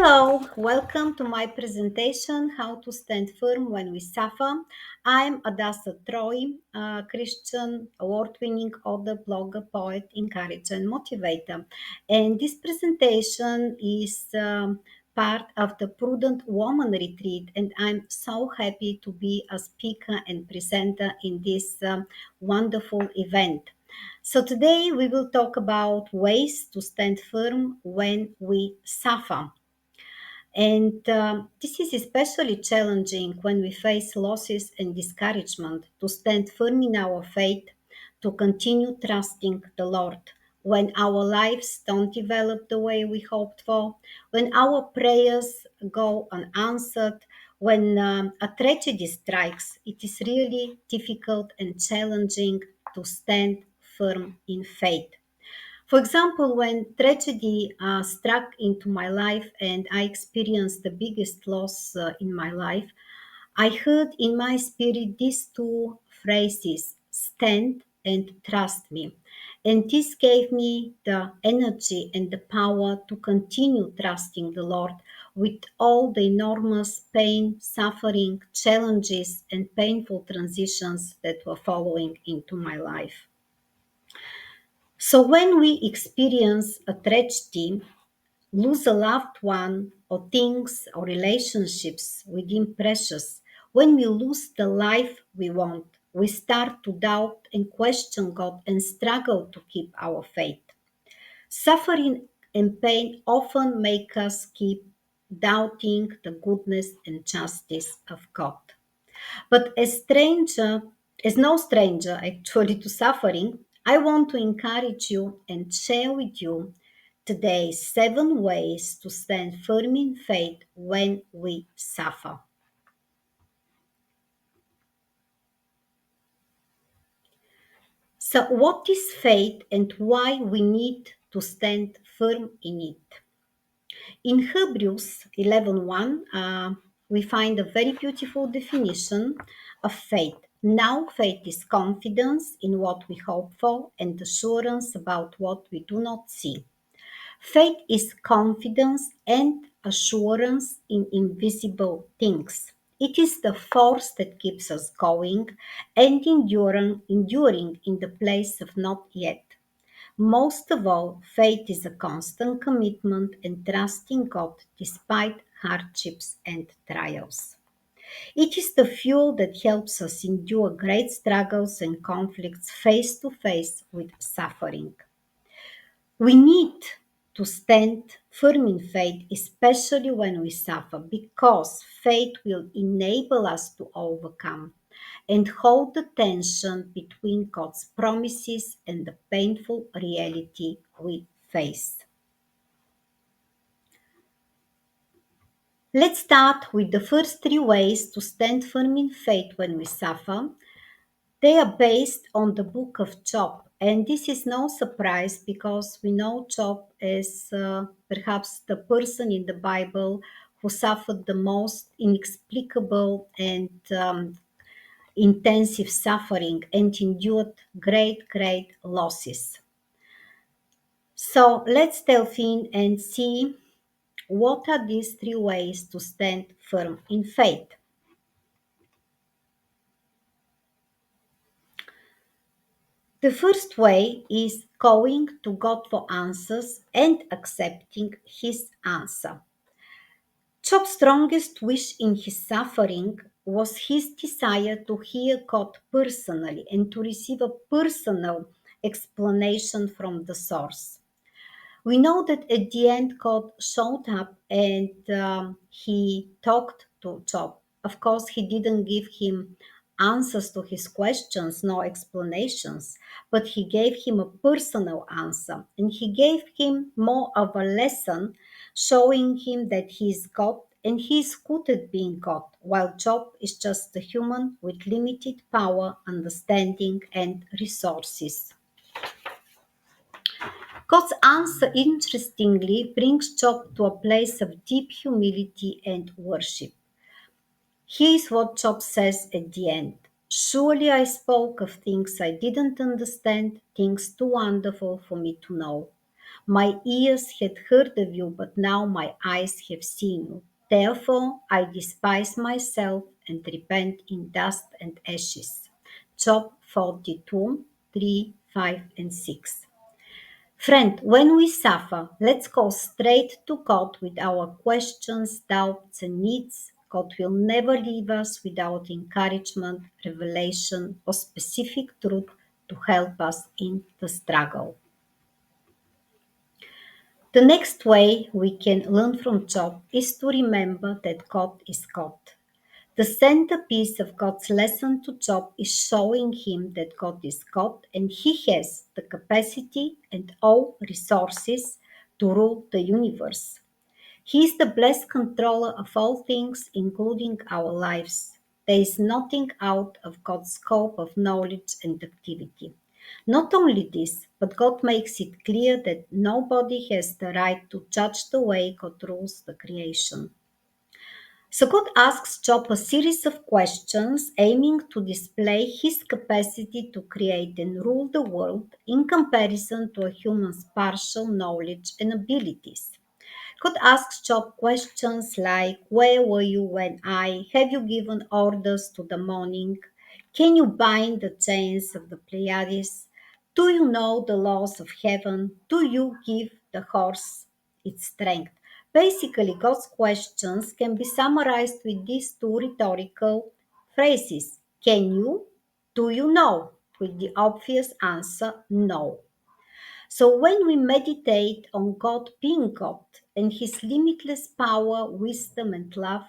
Hello, welcome to my presentation, How to Stand Firm When We Suffer. I'm Hadassah Treu, a Christian award-winning author, blogger, poet, encourager, and motivator. And this presentation is part of the PRUDENT Woman Retreat, and I'm so happy to be a speaker and presenter in this wonderful event. So today we will talk about ways to stand firm when we suffer. And this is especially challenging when we face losses and discouragement to stand firm in our faith, to continue trusting the Lord. When our lives don't develop the way we hoped for, when our prayers go unanswered, when a tragedy strikes, it is really difficult and challenging to stand firm in faith. For example, when tragedy struck into my life and I experienced the biggest loss in my life, I heard in my spirit these two phrases: stand and trust me. And this gave me the energy and the power to continue trusting the Lord with all the enormous pain, suffering, challenges, and painful transitions that were following into my life. So when we experience a tragedy, lose a loved one, or things or relationships we deem precious, when we lose the life we want, we start to doubt and question God and struggle to keep our faith. Suffering and pain often make us keep doubting the goodness and justice of God. But as no stranger actually to suffering, I want to encourage you and share with you today 7 ways to stand firm in faith when we suffer. So, what is faith and why we need to stand firm in it? In Hebrews 11:1, we find a very beautiful definition of faith. Now, faith is confidence in what we hope for and assurance about what we do not see. Faith is confidence and assurance in invisible things. It is the force that keeps us going and enduring in the place of not yet. Most of all, faith is a constant commitment and trust in God despite hardships and trials. It is the fuel that helps us endure great struggles and conflicts face to face with suffering. We need to stand firm in faith, especially when we suffer, because faith will enable us to overcome and hold the tension between God's promises and the painful reality we face. Let's start with the first 3 ways to stand firm in faith when we suffer. They are based on the book of Job, and this is no surprise because we know Job as perhaps the person in the Bible who suffered the most inexplicable and intensive suffering and endured great losses. So let's delve in and see what are these 3 ways to stand firm in faith. The first way is going to God for answers and accepting His answer. Job's strongest wish in his suffering was his desire to hear God personally and to receive a personal explanation from the source. We know that at the end, God showed up and he talked to Job. Of course, he didn't give him answers to his questions, no explanations, but he gave him a personal answer and he gave him more of a lesson, showing him that he is God and he is good at being God, while Job is just a human with limited power, understanding, and resources. God's answer, interestingly, brings Job to a place of deep humility and worship. Here is what Job says at the end: "Surely I spoke of things I didn't understand, things too wonderful for me to know. My ears had heard of you, but now my eyes have seen you. Therefore I despise myself and repent in dust and ashes. Job 42, 3, 5, and 6. Friend, when we suffer, let's go straight to God with our questions, doubts, and needs. God will never leave us without encouragement, revelation, or specific truth to help us in the struggle. The next way we can learn from Job is to remember that God is God. The centerpiece of God's lesson to Job is showing him that God is God and he has the capacity and all resources to rule the universe. He is the blessed controller of all things, including our lives. There is nothing out of God's scope of knowledge and activity. Not only this, but God makes it clear that nobody has the right to judge the way God rules the creation. So God asks Job a series of questions aiming to display his capacity to create and rule the world in comparison to a human's partial knowledge and abilities. God asks Job questions like, where were you when have you given orders to the morning? Can you bind the chains of the Pleiades? Do you know the laws of heaven? Do you give the horse its strength? Basically, God's questions can be summarized with these two rhetorical phrases. Can you? Do you know? With the obvious answer, no. So when we meditate on God being God and His limitless power, wisdom, and love,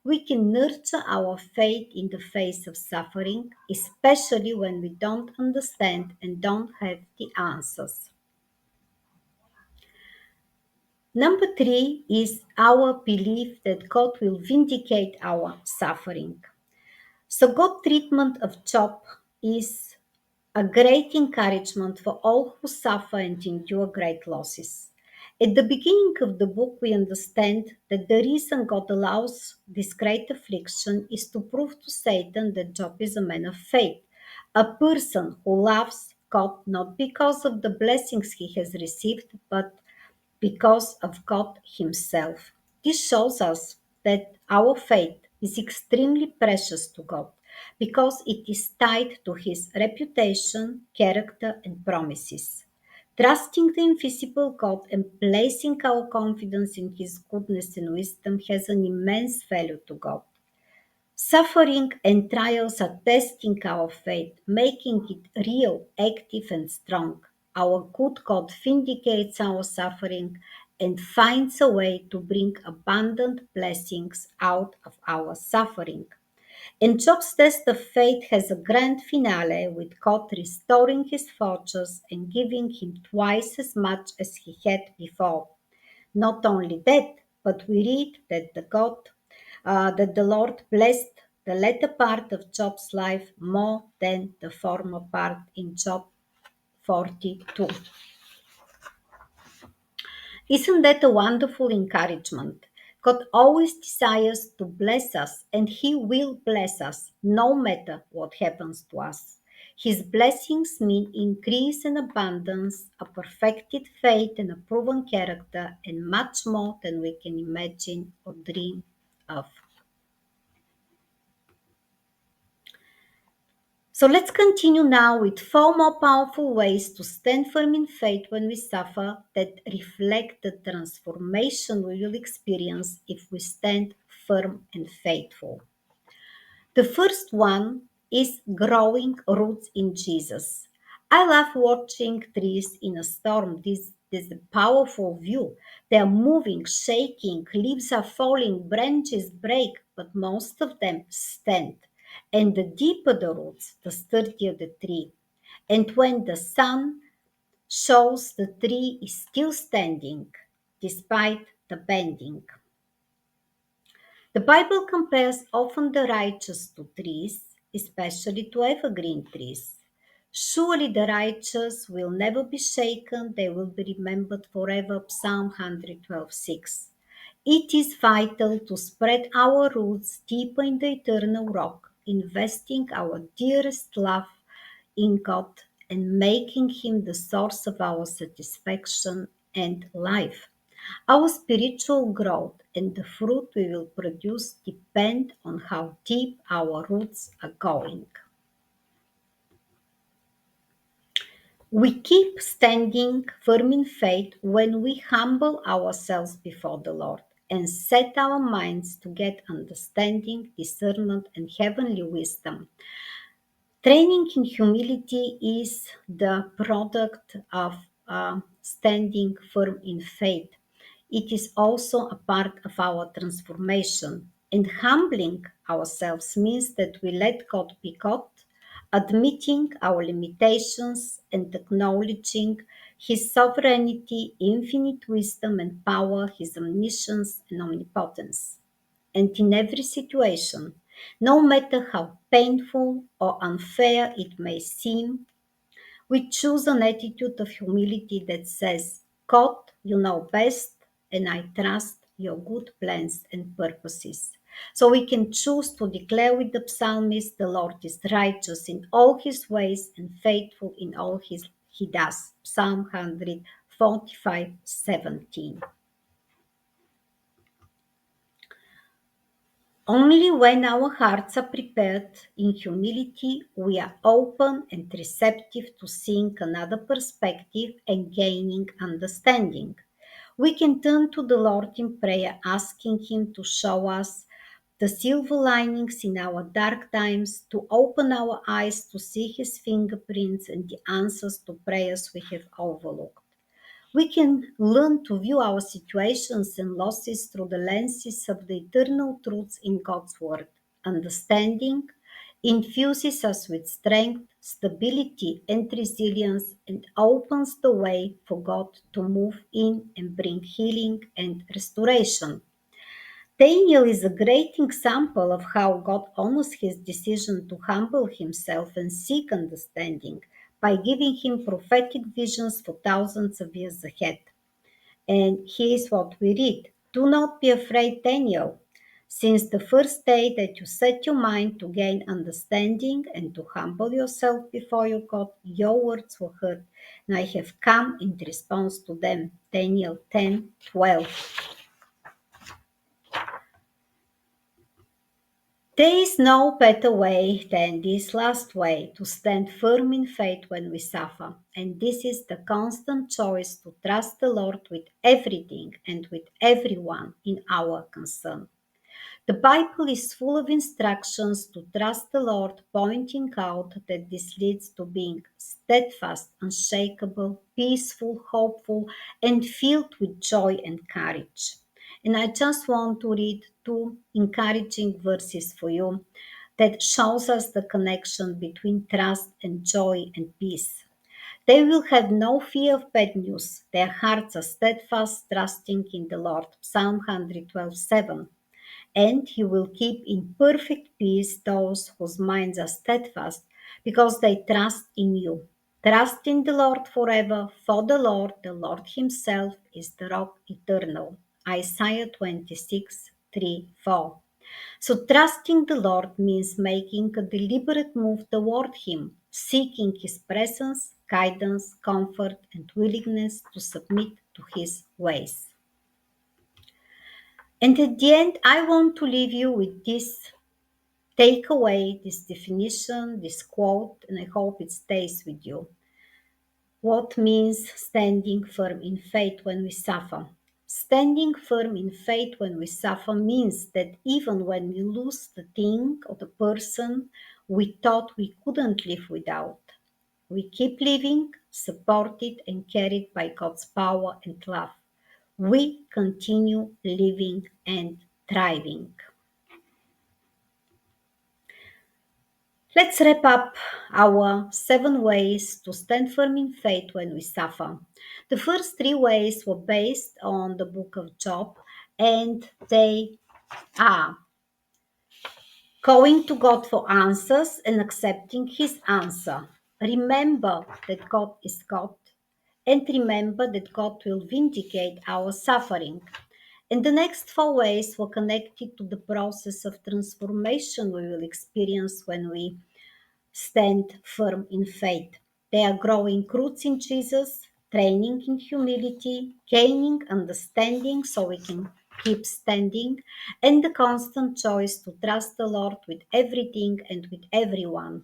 we can nurture our faith in the face of suffering, especially when we don't understand and don't have the answers. Number three is our belief that God will vindicate our suffering. So God's treatment of Job is a great encouragement for all who suffer and endure great losses. At the beginning of the book, we understand that the reason God allows this great affliction is to prove to Satan that Job is a man of faith, a person who loves God not because of the blessings he has received, but because of God Himself. This shows us that our faith is extremely precious to God because it is tied to His reputation, character, and promises. Trusting the invisible God and placing our confidence in His goodness and wisdom has an immense value to God. Suffering and trials are testing our faith, making it real, active, and strong. Our good God vindicates our suffering and finds a way to bring abundant blessings out of our suffering. And Job's test of faith has a grand finale with God restoring his fortunes and giving him twice as much as he had before. Not only that, but we read that the Lord blessed the latter part of Job's life more than the former part in Job 42. Isn't that a wonderful encouragement? God always desires to bless us, and He will bless us no matter what happens to us. His blessings mean increase and abundance, a perfected faith and a proven character, and much more than we can imagine or dream of. So let's continue now with four more powerful ways to stand firm in faith when we suffer that reflect the transformation we will experience if we stand firm and faithful. The first one is growing roots in Jesus. I love watching trees in a storm. This is a powerful view. They are moving, shaking, leaves are falling, branches break, but most of them stand. And the deeper the roots, the sturdier the tree. And when the sun shows, the tree is still standing despite the bending. The Bible compares often the righteous to trees, especially to evergreen trees. Surely the righteous will never be shaken, they will be remembered forever. Psalm 112:6. It is vital to spread our roots deeper in the eternal rock, investing our dearest love in God and making Him the source of our satisfaction and life. Our spiritual growth and the fruit we will produce depend on how deep our roots are going. We keep standing firm in faith when we humble ourselves before the Lord and set our minds to get understanding, discernment, and heavenly wisdom. Training in humility is the product of standing firm in faith. It is also a part of our transformation. And humbling ourselves means that we let God be God, admitting our limitations and acknowledging His sovereignty, infinite wisdom and power, His omniscience and omnipotence. And in every situation, no matter how painful or unfair it may seem, we choose an attitude of humility that says, God, you know best, and I trust your good plans and purposes. So we can choose to declare with the psalmist, the Lord is righteous in all his ways and faithful in all he does. Psalm 145:17. Only when our hearts are prepared in humility, we are open and receptive to seeing another perspective and gaining understanding. We can turn to the Lord in prayer, asking Him to show us the silver linings in our dark times, to open our eyes to see His fingerprints and the answers to prayers we have overlooked. We can learn to view our situations and losses through the lenses of the eternal truths in God's Word. Understanding infuses us with strength, stability, and resilience and opens the way for God to move in and bring healing and restoration. Daniel is a great example of how God honors his decision to humble himself and seek understanding by giving him prophetic visions for thousands of years ahead. And here's what we read: Do not be afraid, Daniel. Since the first day that you set your mind to gain understanding and to humble yourself before your God, your words were heard, and I have come in response to them. Daniel 10:12. There is no better way than this last way to stand firm in faith when we suffer, and this is the constant choice to trust the Lord with everything and with everyone in our concern. The Bible is full of instructions to trust the Lord, pointing out that this leads to being steadfast, unshakable, peaceful, hopeful, and filled with joy and courage. And I just want to read two encouraging verses for you that shows us the connection between trust and joy and peace. They will have no fear of bad news. Their hearts are steadfast, trusting in the Lord. Psalm 112:7. And he will keep in perfect peace those whose minds are steadfast, because they trust in you. Trust in the Lord forever, for the Lord Himself, is the rock eternal. Isaiah 26:3-4. So, trusting the Lord means making a deliberate move toward Him, seeking His presence, guidance, comfort, and willingness to submit to His ways. And at the end, I want to leave you with this takeaway, this definition, this quote, and I hope it stays with you. What means standing firm in faith when we suffer? Standing firm in faith when we suffer means that even when we lose the thing or the person we thought we couldn't live without, we keep living, supported and carried by God's power and love. We continue living and thriving. Let's wrap up our 7 ways to stand firm in faith when we suffer. The first 3 ways were based on the book of Job, and they are going to God for answers and accepting His answer. Remember that God is God, and remember that God will vindicate our suffering. And the next 4 ways were connected to the process of transformation we will experience when we stand firm in faith. They are growing roots in Jesus, training in humility, gaining understanding so we can keep standing, and the constant choice to trust the Lord with everything and with everyone.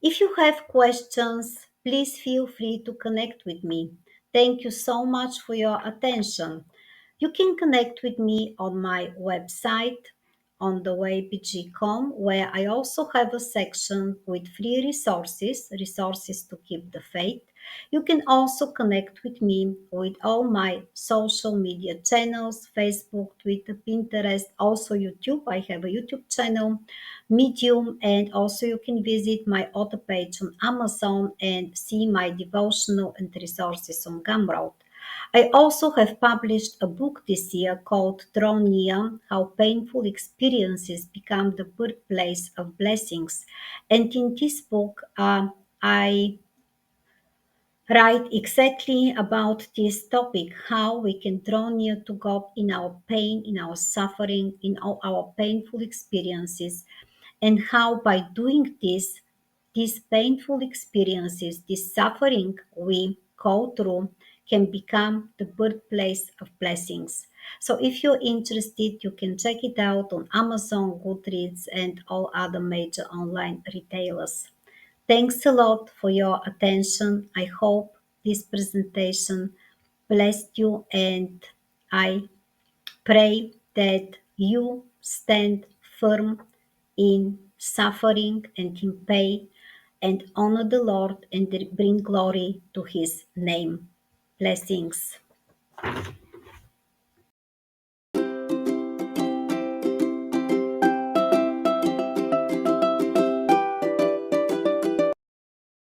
If you have questions, please feel free to connect with me. Thank you so much for your attention. You can connect with me on my website on thewaypg.com, where I also have a section with free resources to keep the faith. You can also connect with me with all my social media channels: Facebook, Twitter, Pinterest, also YouTube. I have a YouTube channel, Medium, and also you can visit my author page on Amazon and see my devotional and resources on Gumroad. I also have published a book this year called Draw Near: How Painful Experiences Become the Birthplace of Blessings. And in this book, I write exactly about this topic: how we can draw near to God in our pain, in our suffering, in all our painful experiences, and how by doing this, these painful experiences, this suffering we go through, can become the birthplace of blessings. So if you're interested, you can check it out on Amazon, Goodreads, and all other major online retailers. Thanks a lot for your attention. I hope this presentation blessed you, and I pray that you stand firm in suffering and in pain and honor the Lord and bring glory to his name. Blessings.